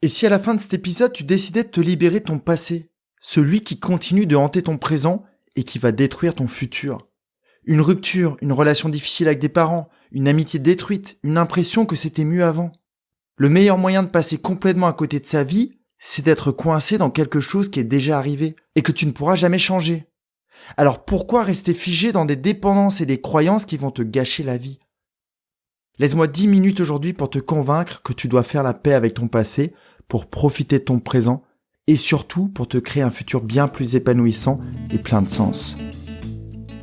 Et si à la fin de cet épisode, tu décidais de te libérer de ton passé, celui qui continue de hanter ton présent et qui va détruire ton futur? Une rupture, une relation difficile avec des parents, une amitié détruite, une impression que c'était mieux avant. Le meilleur moyen de passer complètement à côté de sa vie, c'est d'être coincé dans quelque chose qui est déjà arrivé et que tu ne pourras jamais changer. Alors pourquoi rester figé dans des dépendances et des croyances qui vont te gâcher la vie? Laisse-moi 10 minutes aujourd'hui pour te convaincre que tu dois faire la paix avec ton passé, pour profiter de ton présent et surtout pour te créer un futur bien plus épanouissant et plein de sens.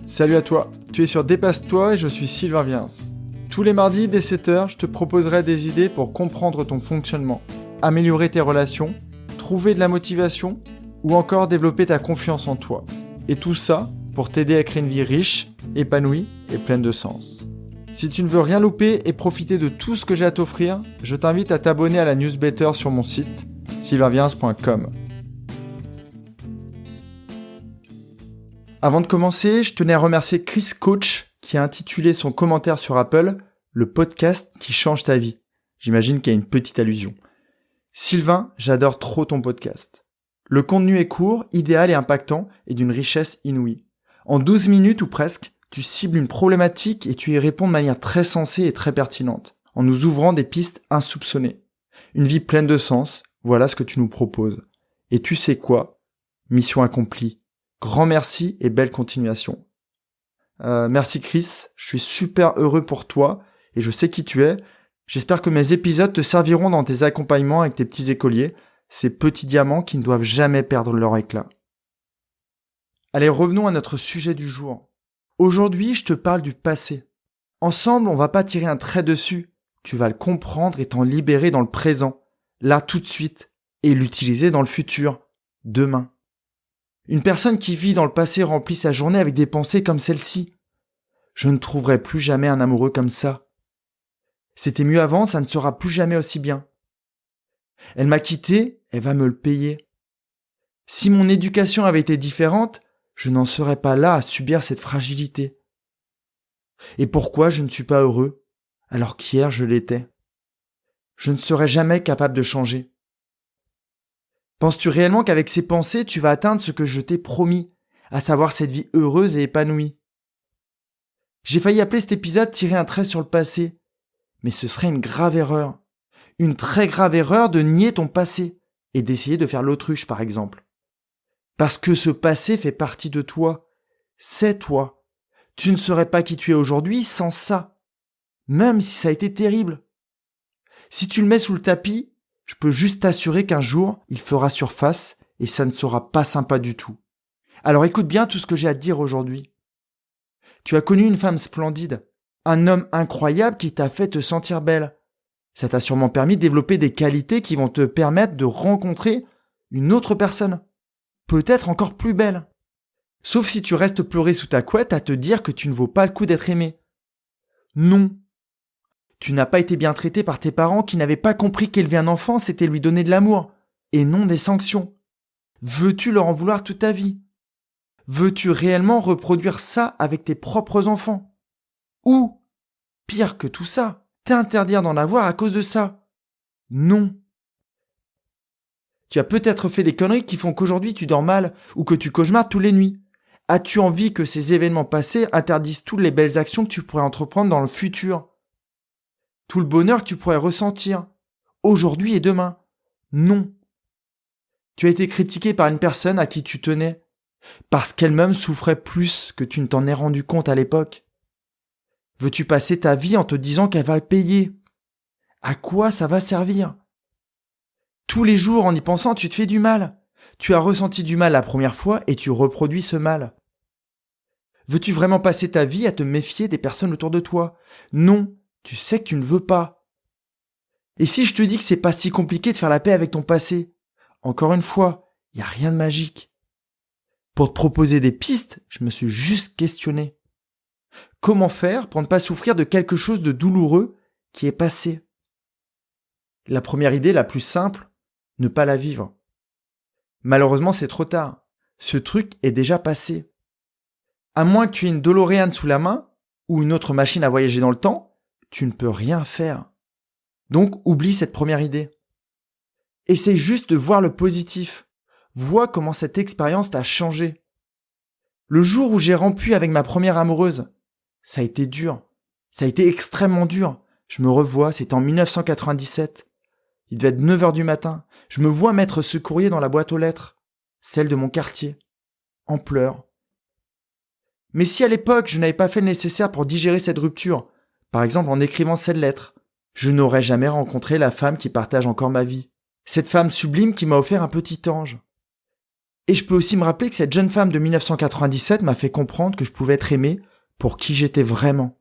Salut à toi, tu es sur Dépasse-toi et je suis Sylvain Viens. Tous les mardis dès 7h, je te proposerai des idées pour comprendre ton fonctionnement, améliorer tes relations, trouver de la motivation ou encore développer ta confiance en toi. Et tout ça pour t'aider à créer une vie riche, épanouie et pleine de sens. Si tu ne veux rien louper et profiter de tout ce que j'ai à t'offrir, je t'invite à t'abonner à la newsletter sur mon site, sylvainviens.com. Avant de commencer, je tenais à remercier Chris Coach qui a intitulé son commentaire sur Apple « Le podcast qui change ta vie ». J'imagine qu'il y a une petite allusion. Sylvain, j'adore trop ton podcast. Le contenu est court, idéal et impactant et d'une richesse inouïe. En 12 minutes ou presque, tu cibles une problématique et tu y réponds de manière très sensée et très pertinente, en nous ouvrant des pistes insoupçonnées. Une vie pleine de sens, voilà ce que tu nous proposes. Et tu sais quoi? Mission accomplie. Grand merci et belle continuation. Merci Chris, je suis super heureux pour toi et je sais qui tu es. J'espère que mes épisodes te serviront dans tes accompagnements avec tes petits écoliers, ces petits diamants qui ne doivent jamais perdre leur éclat. Allez, revenons à notre sujet du jour. Aujourd'hui, je te parle du passé. Ensemble, on va pas tirer un trait dessus. Tu vas le comprendre et t'en libérer dans le présent, là tout de suite, et l'utiliser dans le futur, demain. Une personne qui vit dans le passé remplit sa journée avec des pensées comme celle-ci. Je ne trouverai plus jamais un amoureux comme ça. C'était mieux avant, ça ne sera plus jamais aussi bien. Elle m'a quitté, elle va me le payer. Si mon éducation avait été différente, je n'en serais pas là à subir cette fragilité. Et pourquoi je ne suis pas heureux, alors qu'hier je l'étais? Je ne serai jamais capable de changer. Penses-tu réellement qu'avec ces pensées, tu vas atteindre ce que je t'ai promis, à savoir cette vie heureuse et épanouie? J'ai failli appeler cet épisode « Tirer un trait sur le passé », mais ce serait une grave erreur. Une très grave erreur de nier ton passé et d'essayer de faire l'autruche, par exemple. Parce que ce passé fait partie de toi. C'est toi. Tu ne serais pas qui tu es aujourd'hui sans ça. Même si ça a été terrible. Si tu le mets sous le tapis, je peux juste t'assurer qu'un jour, il fera surface et ça ne sera pas sympa du tout. Alors écoute bien tout ce que j'ai à te dire aujourd'hui. Tu as connu une femme splendide, un homme incroyable qui t'a fait te sentir belle. Ça t'a sûrement permis de développer des qualités qui vont te permettre de rencontrer une autre personne. Peut-être encore plus belle. Sauf si tu restes pleurer sous ta couette à te dire que tu ne vaux pas le coup d'être aimé. Non. Tu n'as pas été bien traité par tes parents qui n'avaient pas compris qu'élever un enfant, c'était lui donner de l'amour, et non des sanctions. Veux-tu leur en vouloir toute ta vie? Veux-tu réellement reproduire ça avec tes propres enfants? Ou, pire que tout ça, t'interdire d'en avoir à cause de ça? Non. Tu as peut-être fait des conneries qui font qu'aujourd'hui tu dors mal ou que tu cauchemars toutes les nuits. As-tu envie que ces événements passés interdisent toutes les belles actions que tu pourrais entreprendre dans le futur? Tout le bonheur que tu pourrais ressentir, aujourd'hui et demain? Non. Tu as été critiqué par une personne à qui tu tenais, parce qu'elle-même souffrait plus que tu ne t'en es rendu compte à l'époque. Veux-tu passer ta vie en te disant qu'elle va le payer? À quoi ça va servir? Tous les jours, en y pensant, tu te fais du mal. Tu as ressenti du mal la première fois et tu reproduis ce mal. Veux-tu vraiment passer ta vie à te méfier des personnes autour de toi? Non, tu sais que tu ne veux pas. Et si je te dis que c'est pas si compliqué de faire la paix avec ton passé? Encore une fois, il n'y a rien de magique. Pour te proposer des pistes, je me suis juste questionné. Comment faire pour ne pas souffrir de quelque chose de douloureux qui est passé? La première idée, la plus simple, ne pas la vivre. Malheureusement, c'est trop tard. Ce truc est déjà passé. À moins que tu aies une DeLorean sous la main ou une autre machine à voyager dans le temps, tu ne peux rien faire. Donc, oublie cette première idée. Essaye juste de voir le positif. Vois comment cette expérience t'a changé. Le jour où j'ai rompu avec ma première amoureuse, ça a été dur. Ça a été extrêmement dur. Je me revois, c'était en 1997. Il devait être 9h du matin. Je me vois mettre ce courrier dans la boîte aux lettres, celle de mon quartier, en pleurs. Mais si à l'époque je n'avais pas fait le nécessaire pour digérer cette rupture, par exemple en écrivant cette lettre, je n'aurais jamais rencontré la femme qui partage encore ma vie. Cette femme sublime qui m'a offert un petit ange. Et je peux aussi me rappeler que cette jeune femme de 1997 m'a fait comprendre que je pouvais être aimé pour qui j'étais vraiment.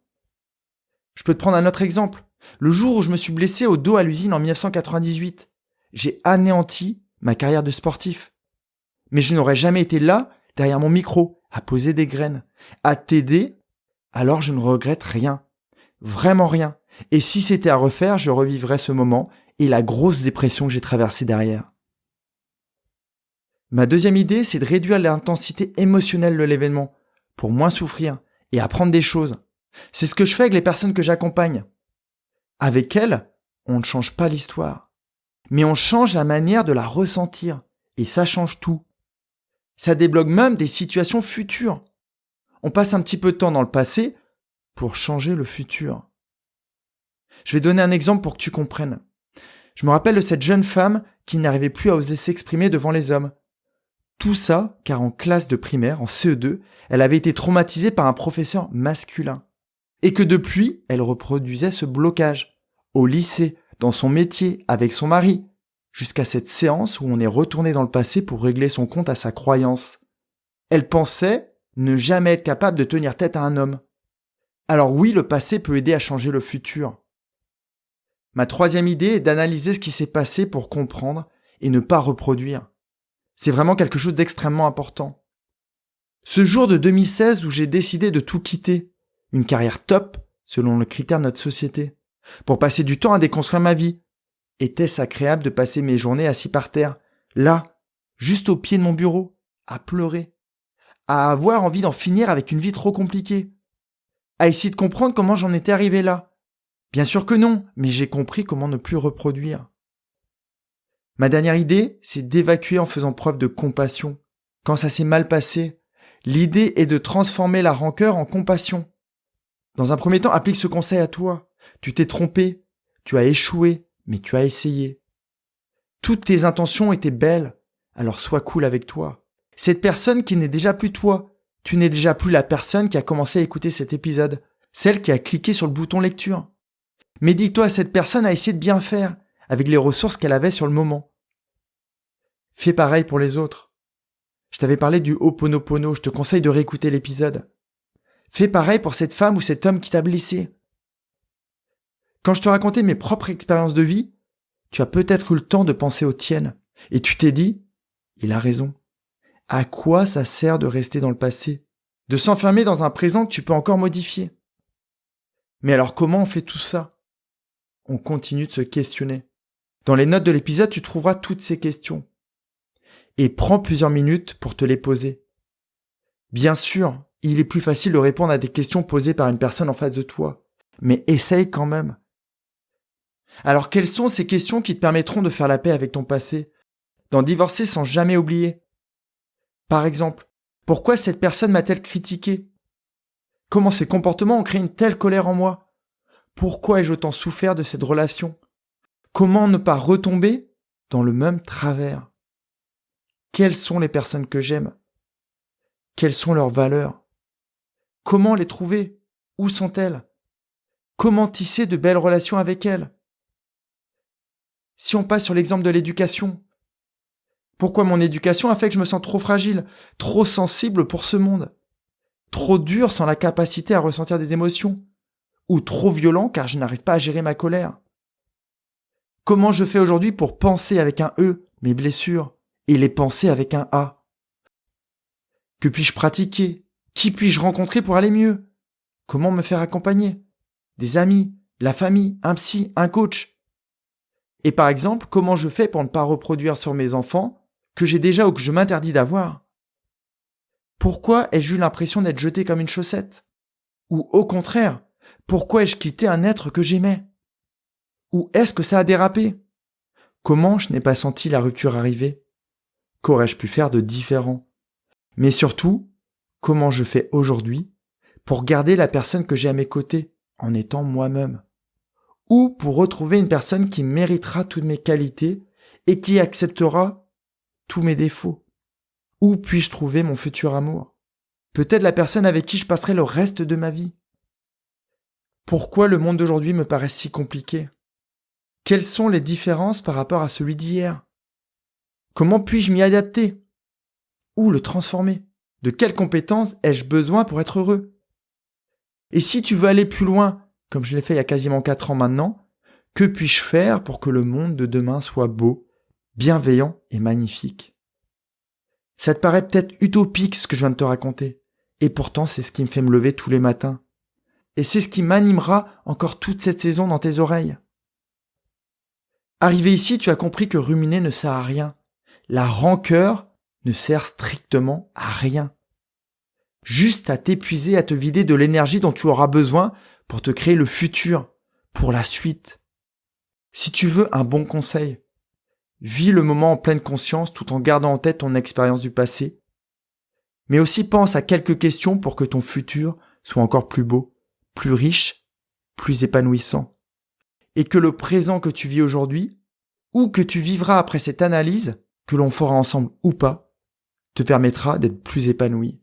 Je peux te prendre un autre exemple. Le jour où je me suis blessé au dos à l'usine en 1998, j'ai anéanti ma carrière de sportif. Mais je n'aurais jamais été là, derrière mon micro, à poser des graines, à t'aider, alors je ne regrette rien. Vraiment rien. Et si c'était à refaire, je revivrais ce moment et la grosse dépression que j'ai traversée derrière. Ma deuxième idée, c'est de réduire l'intensité émotionnelle de l'événement pour moins souffrir et apprendre des choses. C'est ce que je fais avec les personnes que j'accompagne. Avec elles, on ne change pas l'histoire, mais on change la manière de la ressentir et ça change tout. Ça débloque même des situations futures. On passe un petit peu de temps dans le passé pour changer le futur. Je vais donner un exemple pour que tu comprennes. Je me rappelle de cette jeune femme qui n'arrivait plus à oser s'exprimer devant les hommes. Tout ça car en classe de primaire, en CE2, elle avait été traumatisée par un professeur masculin. Et que depuis, elle reproduisait ce blocage. Au lycée, dans son métier, avec son mari. Jusqu'à cette séance où on est retourné dans le passé pour régler son compte à sa croyance. Elle pensait ne jamais être capable de tenir tête à un homme. Alors oui, le passé peut aider à changer le futur. Ma troisième idée est d'analyser ce qui s'est passé pour comprendre et ne pas reproduire. C'est vraiment quelque chose d'extrêmement important. Ce jour de 2016 où j'ai décidé de tout quitter, une carrière top selon le critère de notre société, pour passer du temps à déconstruire ma vie, était-ce agréable de passer mes journées assis par terre, là, juste au pied de mon bureau, à pleurer, à avoir envie d'en finir avec une vie trop compliquée, à essayer de comprendre comment j'en étais arrivé là. Bien sûr que non, mais j'ai compris comment ne plus reproduire. Ma dernière idée, c'est d'évacuer en faisant preuve de compassion. Quand ça s'est mal passé, l'idée est de transformer la rancœur en compassion. Dans un premier temps, applique ce conseil à toi. Tu t'es trompé, tu as échoué, mais tu as essayé. Toutes tes intentions étaient belles, alors sois cool avec toi. Cette personne qui n'est déjà plus toi, tu n'es déjà plus la personne qui a commencé à écouter cet épisode, celle qui a cliqué sur le bouton lecture. Mais dis-toi, cette personne a essayé de bien faire, avec les ressources qu'elle avait sur le moment. Fais pareil pour les autres. Je t'avais parlé du Ho'oponopono, je te conseille de réécouter l'épisode. Fais pareil pour cette femme ou cet homme qui t'a blessé. Quand je te racontais mes propres expériences de vie, tu as peut-être eu le temps de penser aux tiennes, et tu t'es dit, il a raison. À quoi ça sert de rester dans le passé, de s'enfermer dans un présent que tu peux encore modifier? Mais alors comment on fait tout ça? On continue de se questionner. Dans les notes de l'épisode, tu trouveras toutes ces questions. Et prends plusieurs minutes pour te les poser. Bien sûr, il est plus facile de répondre à des questions posées par une personne en face de toi, mais essaye quand même. Alors quelles sont ces questions qui te permettront de faire la paix avec ton passé, d'en divorcer sans jamais oublier? Par exemple, pourquoi cette personne m'a-t-elle critiqué? Comment ces comportements ont créé une telle colère en moi? Pourquoi ai-je autant souffert de cette relation? Comment ne pas retomber dans le même travers? Quelles sont les personnes que j'aime? Quelles sont leurs valeurs? Comment les trouver? Où sont-elles? Comment tisser de belles relations avec elles? Si on passe sur l'exemple de l'éducation, pourquoi mon éducation a fait que je me sens trop fragile, trop sensible pour ce monde, trop dur sans la capacité à ressentir des émotions, ou trop violent car je n'arrive pas à gérer ma colère? Comment je fais aujourd'hui pour penser avec un E mes blessures et les penser avec un A? Que puis-je pratiquer? Qui puis-je rencontrer pour aller mieux? Comment me faire accompagner? Des amis, la famille, un psy, un coach? Et par exemple, comment je fais pour ne pas reproduire sur mes enfants que j'ai déjà ou que je m'interdis d'avoir? Pourquoi ai-je eu l'impression d'être jeté comme une chaussette? Ou au contraire, pourquoi ai-je quitté un être que j'aimais? Ou est-ce que ça a dérapé? Comment je n'ai pas senti la rupture arriver? Qu'aurais-je pu faire de différent? Mais surtout, comment je fais aujourd'hui pour garder la personne que j'ai à mes côtés en étant moi-même? Ou pour retrouver une personne qui méritera toutes mes qualités et qui acceptera tous mes défauts? Où puis-je trouver mon futur amour? Peut-être la personne avec qui je passerai le reste de ma vie? Pourquoi le monde d'aujourd'hui me paraît si compliqué? Quelles sont les différences par rapport à celui d'hier? Comment puis-je m'y adapter? Ou le transformer? De quelles compétences ai-je besoin pour être heureux? Et si tu veux aller plus loin, comme je l'ai fait il y a quasiment 4 ans maintenant, que puis-je faire pour que le monde de demain soit beau, bienveillant et magnifique? Ça te paraît peut-être utopique ce que je viens de te raconter, et pourtant c'est ce qui me fait me lever tous les matins. Et c'est ce qui m'animera encore toute cette saison dans tes oreilles. Arrivé ici, tu as compris que ruminer ne sert à rien. La rancœur ne sert strictement à rien. Juste à t'épuiser, à te vider de l'énergie dont tu auras besoin pour te créer le futur, pour la suite. Si tu veux un bon conseil, vis le moment en pleine conscience tout en gardant en tête ton expérience du passé. Mais aussi pense à quelques questions pour que ton futur soit encore plus beau, plus riche, plus épanouissant. Et que le présent que tu vis aujourd'hui, ou que tu vivras après cette analyse, que l'on fera ensemble ou pas, te permettra d'être plus épanoui.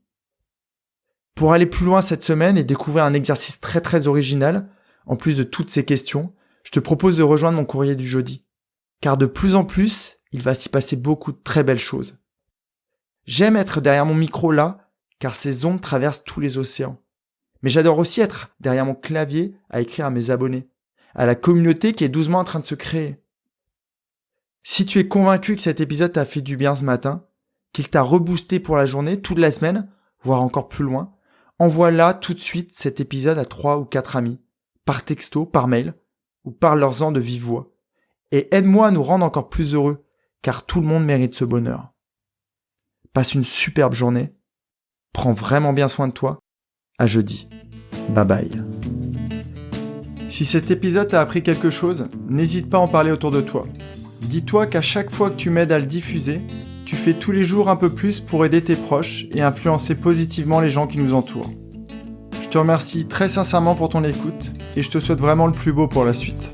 Pour aller plus loin cette semaine et découvrir un exercice très très original, en plus de toutes ces questions, je te propose de rejoindre mon courrier du jeudi. Car de plus en plus, il va s'y passer beaucoup de très belles choses. J'aime être derrière mon micro là, car ces ondes traversent tous les océans. Mais j'adore aussi être derrière mon clavier à écrire à mes abonnés, à la communauté qui est doucement en train de se créer. Si tu es convaincu que cet épisode t'a fait du bien ce matin, qu'il t'a reboosté pour la journée, toute la semaine, voire encore plus loin, envoie là tout de suite cet épisode à 3 ou 4 amis, par texto, par mail, ou parle-leur-en de vive voix. Et aide-moi à nous rendre encore plus heureux, car tout le monde mérite ce bonheur. Passe une superbe journée, prends vraiment bien soin de toi, à jeudi. Bye bye. Si cet épisode t'a appris quelque chose, n'hésite pas à en parler autour de toi. Dis-toi qu'à chaque fois que tu m'aides à le diffuser, tu fais tous les jours un peu plus pour aider tes proches et influencer positivement les gens qui nous entourent. Je te remercie très sincèrement pour ton écoute et je te souhaite vraiment le plus beau pour la suite.